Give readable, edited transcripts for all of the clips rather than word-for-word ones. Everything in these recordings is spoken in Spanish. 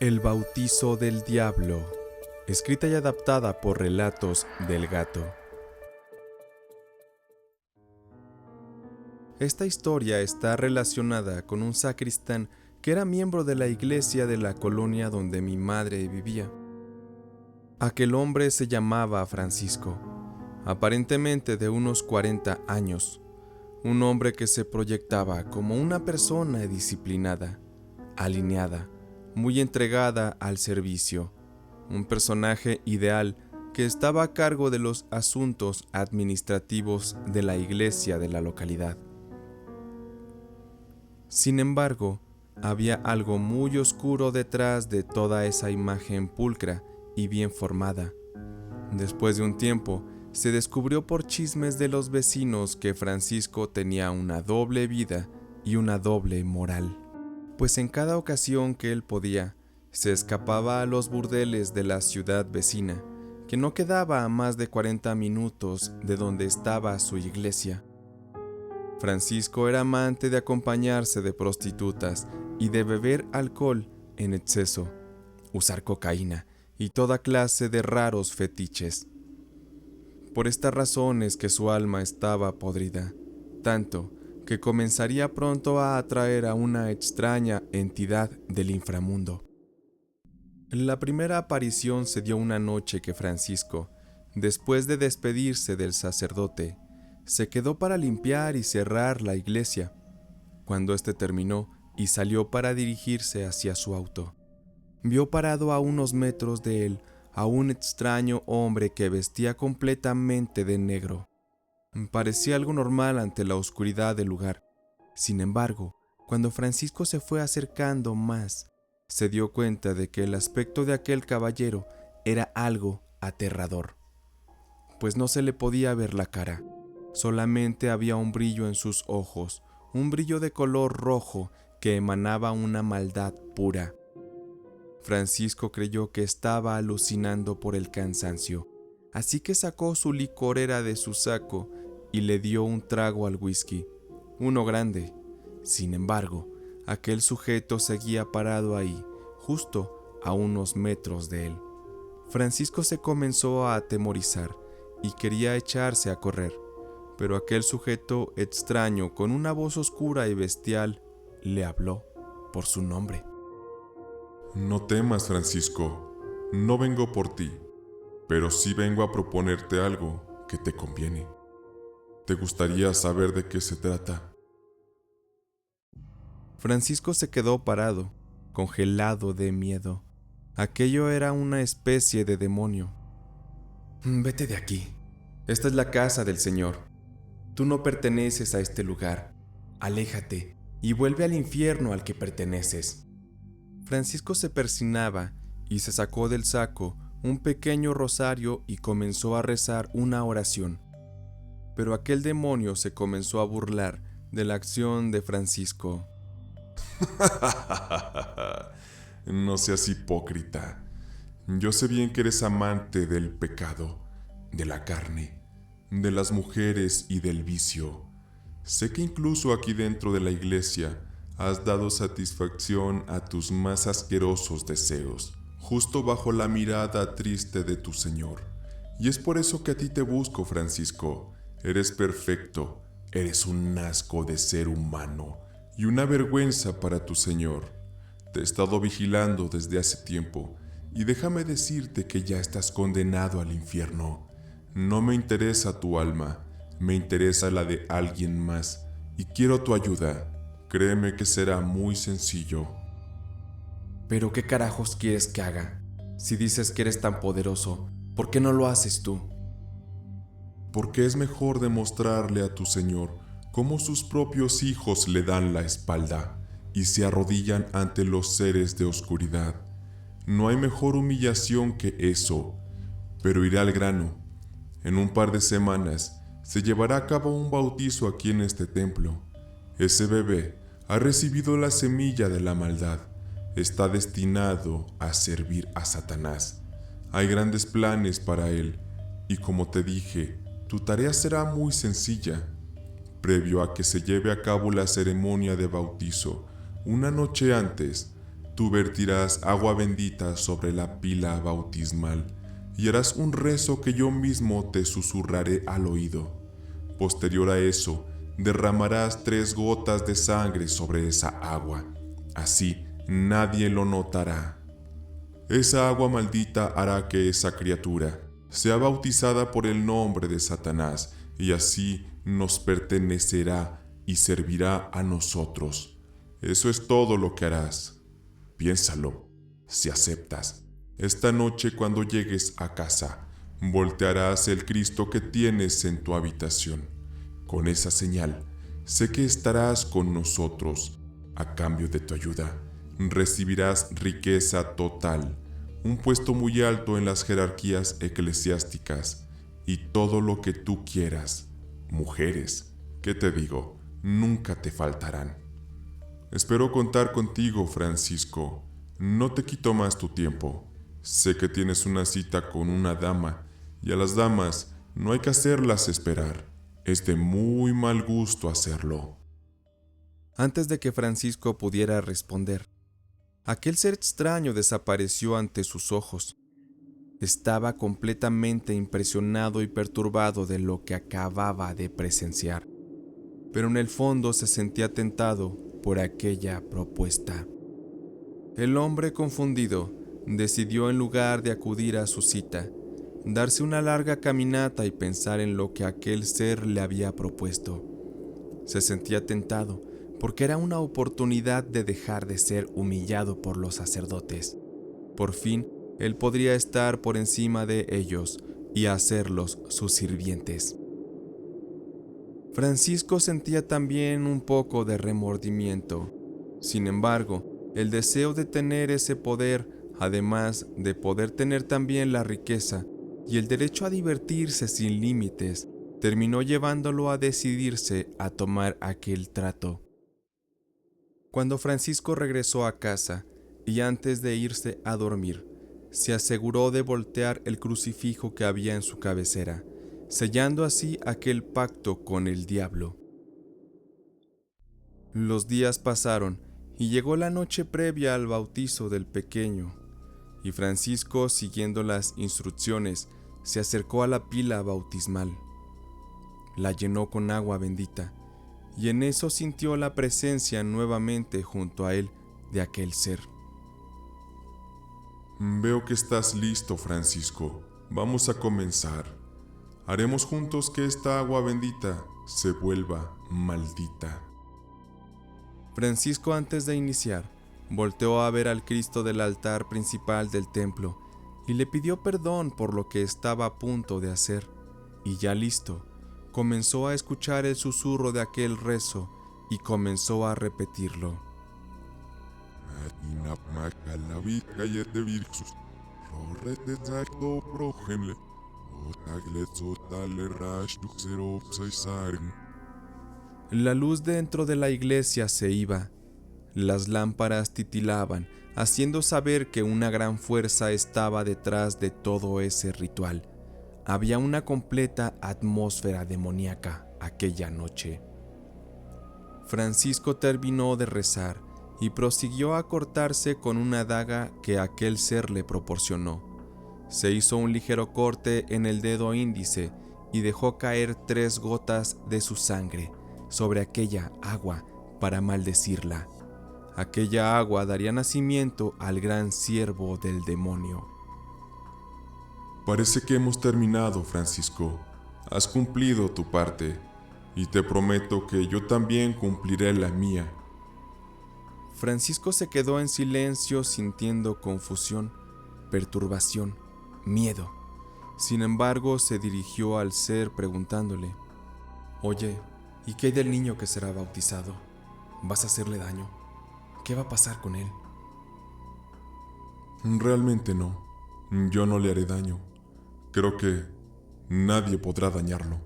El bautizo del diablo, escrita y adaptada por Relatos del Gato. Esta historia está relacionada con un sacristán que era miembro de la iglesia de la colonia donde mi madre vivía. Aquel hombre se llamaba Francisco, aparentemente de unos 40 años, un hombre que se proyectaba como una persona disciplinada, alineada, muy entregada al servicio, un personaje ideal que estaba a cargo de los asuntos administrativos de la iglesia de la localidad. Sin embargo, había algo muy oscuro detrás de toda esa imagen pulcra y bien formada. Después de un tiempo, se descubrió por chismes de los vecinos que Francisco tenía una doble vida y una doble moral, pues en cada ocasión que él podía, se escapaba a los burdeles de la ciudad vecina, que no quedaba a más de 40 minutos de donde estaba su iglesia. Francisco era amante de acompañarse de prostitutas y de beber alcohol en exceso, usar cocaína y toda clase de raros fetiches. Por estas razones que su alma estaba podrida, tanto que comenzaría pronto a atraer a una extraña entidad del inframundo. La primera aparición se dio una noche que Francisco, después de despedirse del sacerdote, se quedó para limpiar y cerrar la iglesia. Cuando éste terminó y salió para dirigirse hacia su auto, vio parado a unos metros de él a un extraño hombre que vestía completamente de negro. Parecía algo normal ante la oscuridad del lugar. Sin embargo, cuando Francisco se fue acercando más, se dio cuenta de que el aspecto de aquel caballero era algo aterrador, pues no se le podía ver la cara, solamente había un brillo en sus ojos, un brillo de color rojo que emanaba una maldad pura. Francisco creyó que estaba alucinando por el cansancio, así que sacó su licorera de su saco y le dio un trago al whisky, uno grande. Sin embargo, aquel sujeto seguía parado ahí, justo a unos metros de él. Francisco se comenzó a atemorizar y quería echarse a correr, pero aquel sujeto extraño con una voz oscura y bestial le habló por su nombre. No temas, Francisco, no vengo por ti, pero sí vengo a proponerte algo que te conviene. ¿Te gustaría saber de qué se trata? Francisco se quedó parado, congelado de miedo. Aquello era una especie de demonio. Vete de aquí. Esta es la casa del Señor. Tú no perteneces a este lugar. Aléjate y vuelve al infierno al que perteneces. Francisco se persignaba y se sacó del saco un pequeño rosario y comenzó a rezar una oración. Pero aquel demonio se comenzó a burlar de la acción de Francisco. No seas hipócrita. Yo sé bien que eres amante del pecado, de la carne, de las mujeres y del vicio. Sé que incluso aquí dentro de la iglesia has dado satisfacción a tus más asquerosos deseos, justo bajo la mirada triste de tu Señor. Y es por eso que a ti te busco, Francisco. Eres perfecto, eres un asco de ser humano y una vergüenza para tu Señor. Te he estado vigilando desde hace tiempo y déjame decirte que ya estás condenado al infierno. No me interesa tu alma, me interesa la de alguien más y quiero tu ayuda. Créeme que será muy sencillo. ¿Pero qué carajos quieres que haga? Si dices que eres tan poderoso, ¿por qué no lo haces tú? Porque es mejor demostrarle a tu Señor cómo sus propios hijos le dan la espalda y se arrodillan ante los seres de oscuridad. No hay mejor humillación que eso, pero iré al grano. En un par de semanas se llevará a cabo un bautizo aquí en este templo. Ese bebé ha recibido la semilla de la maldad. Está destinado a servir a Satanás. Hay grandes planes para él, y como te dije, tu tarea será muy sencilla. Previo a que se lleve a cabo la ceremonia de bautizo, una noche antes, Tú vertirás agua bendita sobre la pila bautismal y harás un rezo que yo mismo te susurraré al oído. Posterior a eso, derramarás 3 gotas de sangre sobre esa agua. Así nadie lo notará. Esa agua maldita hará que esa criatura sea bautizada por el nombre de Satanás y así nos pertenecerá y servirá a nosotros. Eso es todo lo que harás. Piénsalo, si aceptas. Esta noche cuando llegues a casa, voltearás el Cristo que tienes en tu habitación. Con esa señal, sé que estarás con nosotros. A cambio de tu ayuda, recibirás riqueza total, un puesto muy alto en las jerarquías eclesiásticas y todo lo que tú quieras. Mujeres, ¿qué te digo? Nunca te faltarán. Espero contar contigo, Francisco. No te quito más tu tiempo. Sé que tienes una cita con una dama, y a las damas no hay que hacerlas esperar. Es de muy mal gusto hacerlo. Antes de que Francisco pudiera responder, aquel ser extraño desapareció ante sus ojos. Estaba completamente impresionado y perturbado de lo que acababa de presenciar, pero en el fondo se sentía tentado por aquella propuesta. El hombre confundido decidió, en lugar de acudir a su cita, darse una larga caminata y pensar en lo que aquel ser le había propuesto. Se sentía tentado porque era una oportunidad de dejar de ser humillado por los sacerdotes. Por fin, él podría estar por encima de ellos y hacerlos sus sirvientes. Francisco sentía también un poco de remordimiento. Sin embargo, el deseo de tener ese poder, además de poder tener también la riqueza y el derecho a divertirse sin límites, terminó llevándolo a decidirse a tomar aquel trato. Cuando Francisco regresó a casa y antes de irse a dormir, se aseguró de voltear el crucifijo que había en su cabecera, sellando así aquel pacto con el diablo. Los días pasaron y llegó la noche previa al bautizo del pequeño, y Francisco, siguiendo las instrucciones, se acercó a la pila bautismal. La llenó con agua bendita, y en eso sintió la presencia nuevamente junto a él de aquel ser. Veo que estás listo, Francisco. Vamos a comenzar. Haremos juntos que esta agua bendita se vuelva maldita. Francisco, antes de iniciar, volteó a ver al Cristo del altar principal del templo y le pidió perdón por lo que estaba a punto de hacer, y ya listo, comenzó a escuchar el susurro de aquel rezo y comenzó a repetirlo. La luz dentro de la iglesia se iba. Las lámparas titilaban, haciendo saber que una gran fuerza estaba detrás de todo ese ritual. Había una completa atmósfera demoníaca aquella noche. Francisco terminó de rezar y prosiguió a cortarse con una daga que aquel ser le proporcionó. Se hizo un ligero corte en el dedo índice y dejó caer 3 gotas de su sangre sobre aquella agua para maldecirla. Aquella agua daría nacimiento al gran siervo del demonio. Parece que hemos terminado, Francisco. Has cumplido tu parte, y te prometo que yo también cumpliré la mía. Francisco se quedó en silencio, sintiendo confusión, perturbación, miedo. Sin embargo, se dirigió al ser preguntándole: «Oye, ¿y qué hay del niño que será bautizado? ¿Vas a hacerle daño? ¿Qué va a pasar con él?» Realmente no. Yo no le haré daño. Creo que nadie podrá dañarlo.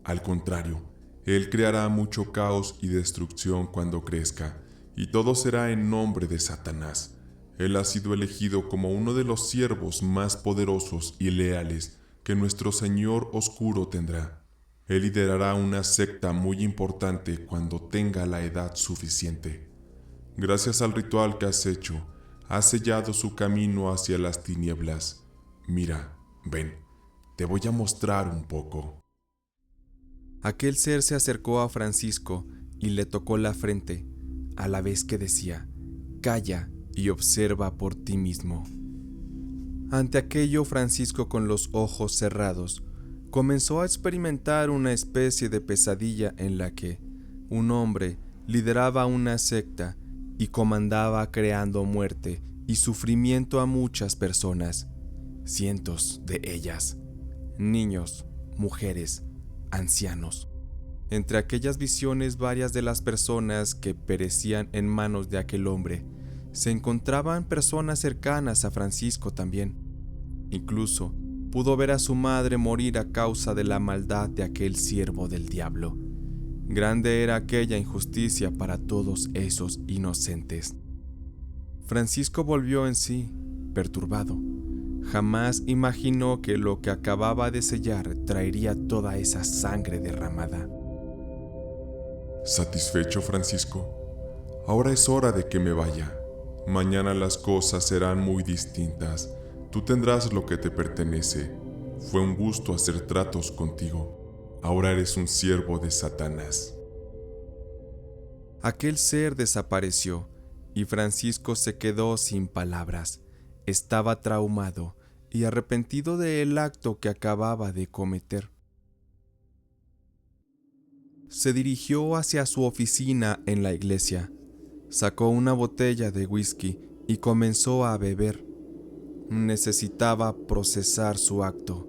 Al contrario, él creará mucho caos y destrucción cuando crezca, y todo será en nombre de Satanás. Él ha sido elegido como uno de los siervos más poderosos y leales que nuestro Señor Oscuro tendrá. Él liderará una secta muy importante cuando tenga la edad suficiente. Gracias al ritual que has hecho, has sellado su camino hacia las tinieblas. Mira, ven, te voy a mostrar un poco. Aquel ser se acercó a Francisco y le tocó la frente, a la vez que decía: «Calla y observa por ti mismo». Ante aquello, Francisco, con los ojos cerrados, comenzó a experimentar una especie de pesadilla en la que un hombre lideraba una secta y comandaba creando muerte y sufrimiento a muchas personas, cientos de ellas, niños, mujeres, ancianos. Entre aquellas visiones, varias de las personas que perecían en manos de aquel hombre se encontraban personas cercanas a Francisco también. Incluso pudo ver a su madre morir a causa de la maldad de aquel siervo del diablo. Grande era aquella injusticia para todos esos inocentes. Francisco volvió en sí, perturbado. Jamás imaginó que lo que acababa de sellar traería toda esa sangre derramada. ¿Satisfecho, Francisco? Ahora es hora de que me vaya. Mañana las cosas serán muy distintas. Tú tendrás lo que te pertenece. Fue un gusto hacer tratos contigo. Ahora eres un siervo de Satanás. Aquel ser desapareció y Francisco se quedó sin palabras. Estaba traumado y arrepentido del acto que acababa de cometer. Se dirigió hacia su oficina en la iglesia. Sacó una botella de whisky y comenzó a beber. Necesitaba procesar su acto,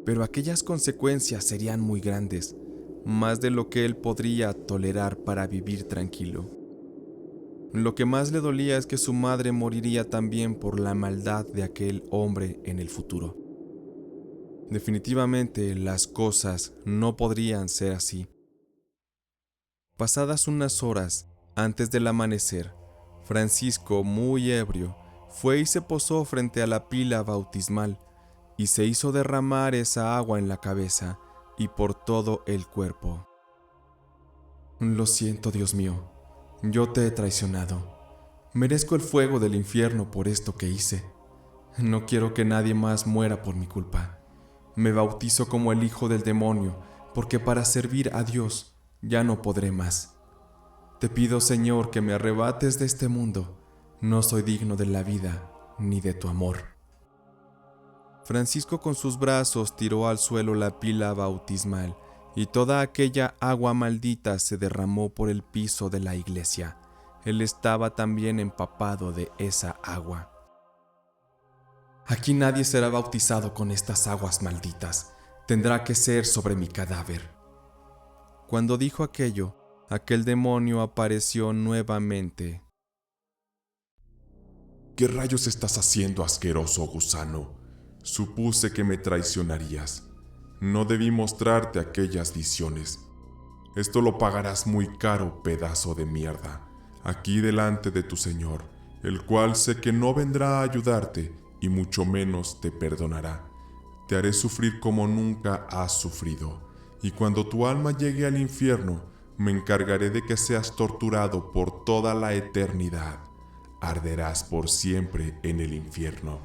pero aquellas consecuencias serían muy grandes, más de lo que él podría tolerar para vivir tranquilo. Lo que más le dolía es que su madre moriría también por la maldad de aquel hombre en el futuro. Definitivamente las cosas no podrían ser así. Pasadas unas horas antes del amanecer, Francisco, muy ebrio, fue y se posó frente a la pila bautismal y se hizo derramar esa agua en la cabeza y por todo el cuerpo. Lo siento, Dios mío, yo te he traicionado. Merezco el fuego del infierno por esto que hice. No quiero que nadie más muera por mi culpa. Me bautizo como el hijo del demonio, porque para servir a Dios ya no podré más. Te pido, Señor, que me arrebates de este mundo. No soy digno de la vida ni de tu amor. Francisco con sus brazos tiró al suelo la pila bautismal y toda aquella agua maldita se derramó por el piso de la iglesia. Él estaba también empapado de esa agua. Aquí nadie será bautizado con estas aguas malditas. Tendrá que ser sobre mi cadáver. Cuando dijo aquello, aquel demonio apareció nuevamente. ¿Qué rayos estás haciendo, asqueroso gusano? Supuse que me traicionarías. No debí mostrarte aquellas visiones. Esto lo pagarás muy caro, pedazo de mierda, aquí delante de tu Señor, el cual sé que no vendrá a ayudarte y mucho menos te perdonará. Te haré sufrir como nunca has sufrido, y cuando tu alma llegue al infierno, me encargaré de que seas torturado por toda la eternidad. Arderás por siempre en el infierno.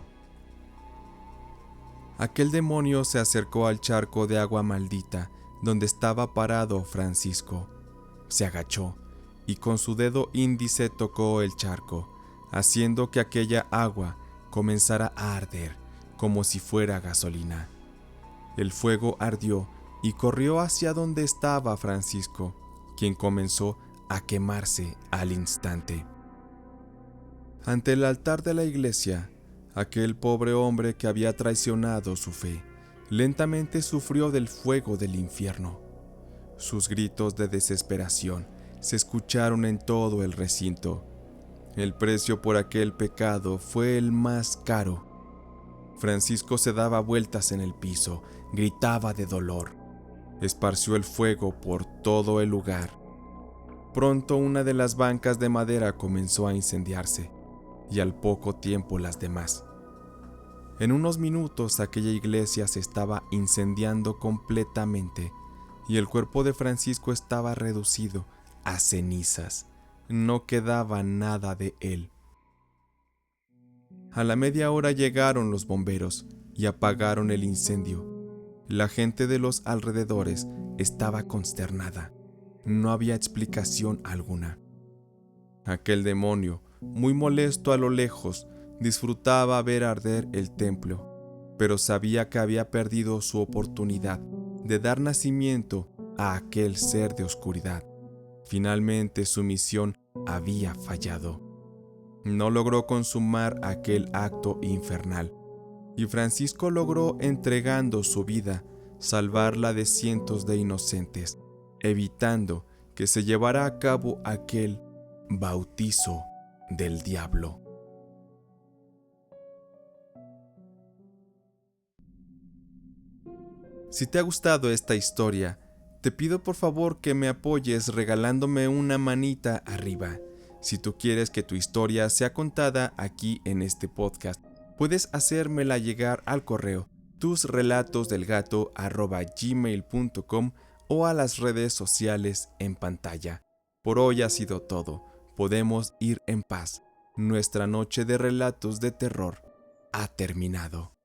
Aquel demonio se acercó al charco de agua maldita donde estaba parado Francisco. Se agachó y con su dedo índice tocó el charco, haciendo que aquella agua comenzara a arder como si fuera gasolina. El fuego ardió y corrió hacia donde estaba Francisco, quien comenzó a quemarse al instante. Ante el altar de la iglesia, aquel pobre hombre que había traicionado su fe, lentamente sufrió del fuego del infierno. Sus gritos de desesperación se escucharon en todo el recinto. El precio por aquel pecado fue el más caro. Francisco se daba vueltas en el piso, gritaba de dolor. Esparció el fuego por todo el lugar. Pronto una de las bancas de madera comenzó a incendiarse, y al poco tiempo las demás. En unos minutos aquella iglesia se estaba incendiando completamente y el cuerpo de Francisco estaba reducido a cenizas, no quedaba nada de él. A la media hora llegaron los bomberos y apagaron el incendio. La gente de los alrededores estaba consternada. No había explicación alguna. Aquel demonio, muy molesto a lo lejos, disfrutaba ver arder el templo, pero sabía que había perdido su oportunidad de dar nacimiento a aquel ser de oscuridad. Finalmente su misión había fallado. No logró consumar aquel acto infernal, y Francisco logró, entregando su vida, salvar la de cientos de inocentes, evitando que se llevara a cabo aquel bautizo del diablo. Si te ha gustado esta historia, te pido por favor que me apoyes regalándome una manita arriba. Si tú quieres que tu historia sea contada aquí en este podcast, puedes hacérmela llegar al correo tusrelatosdelgato@gmail.com o a las redes sociales en pantalla. Por hoy ha sido todo. Podemos ir en paz. Nuestra noche de relatos de terror ha terminado.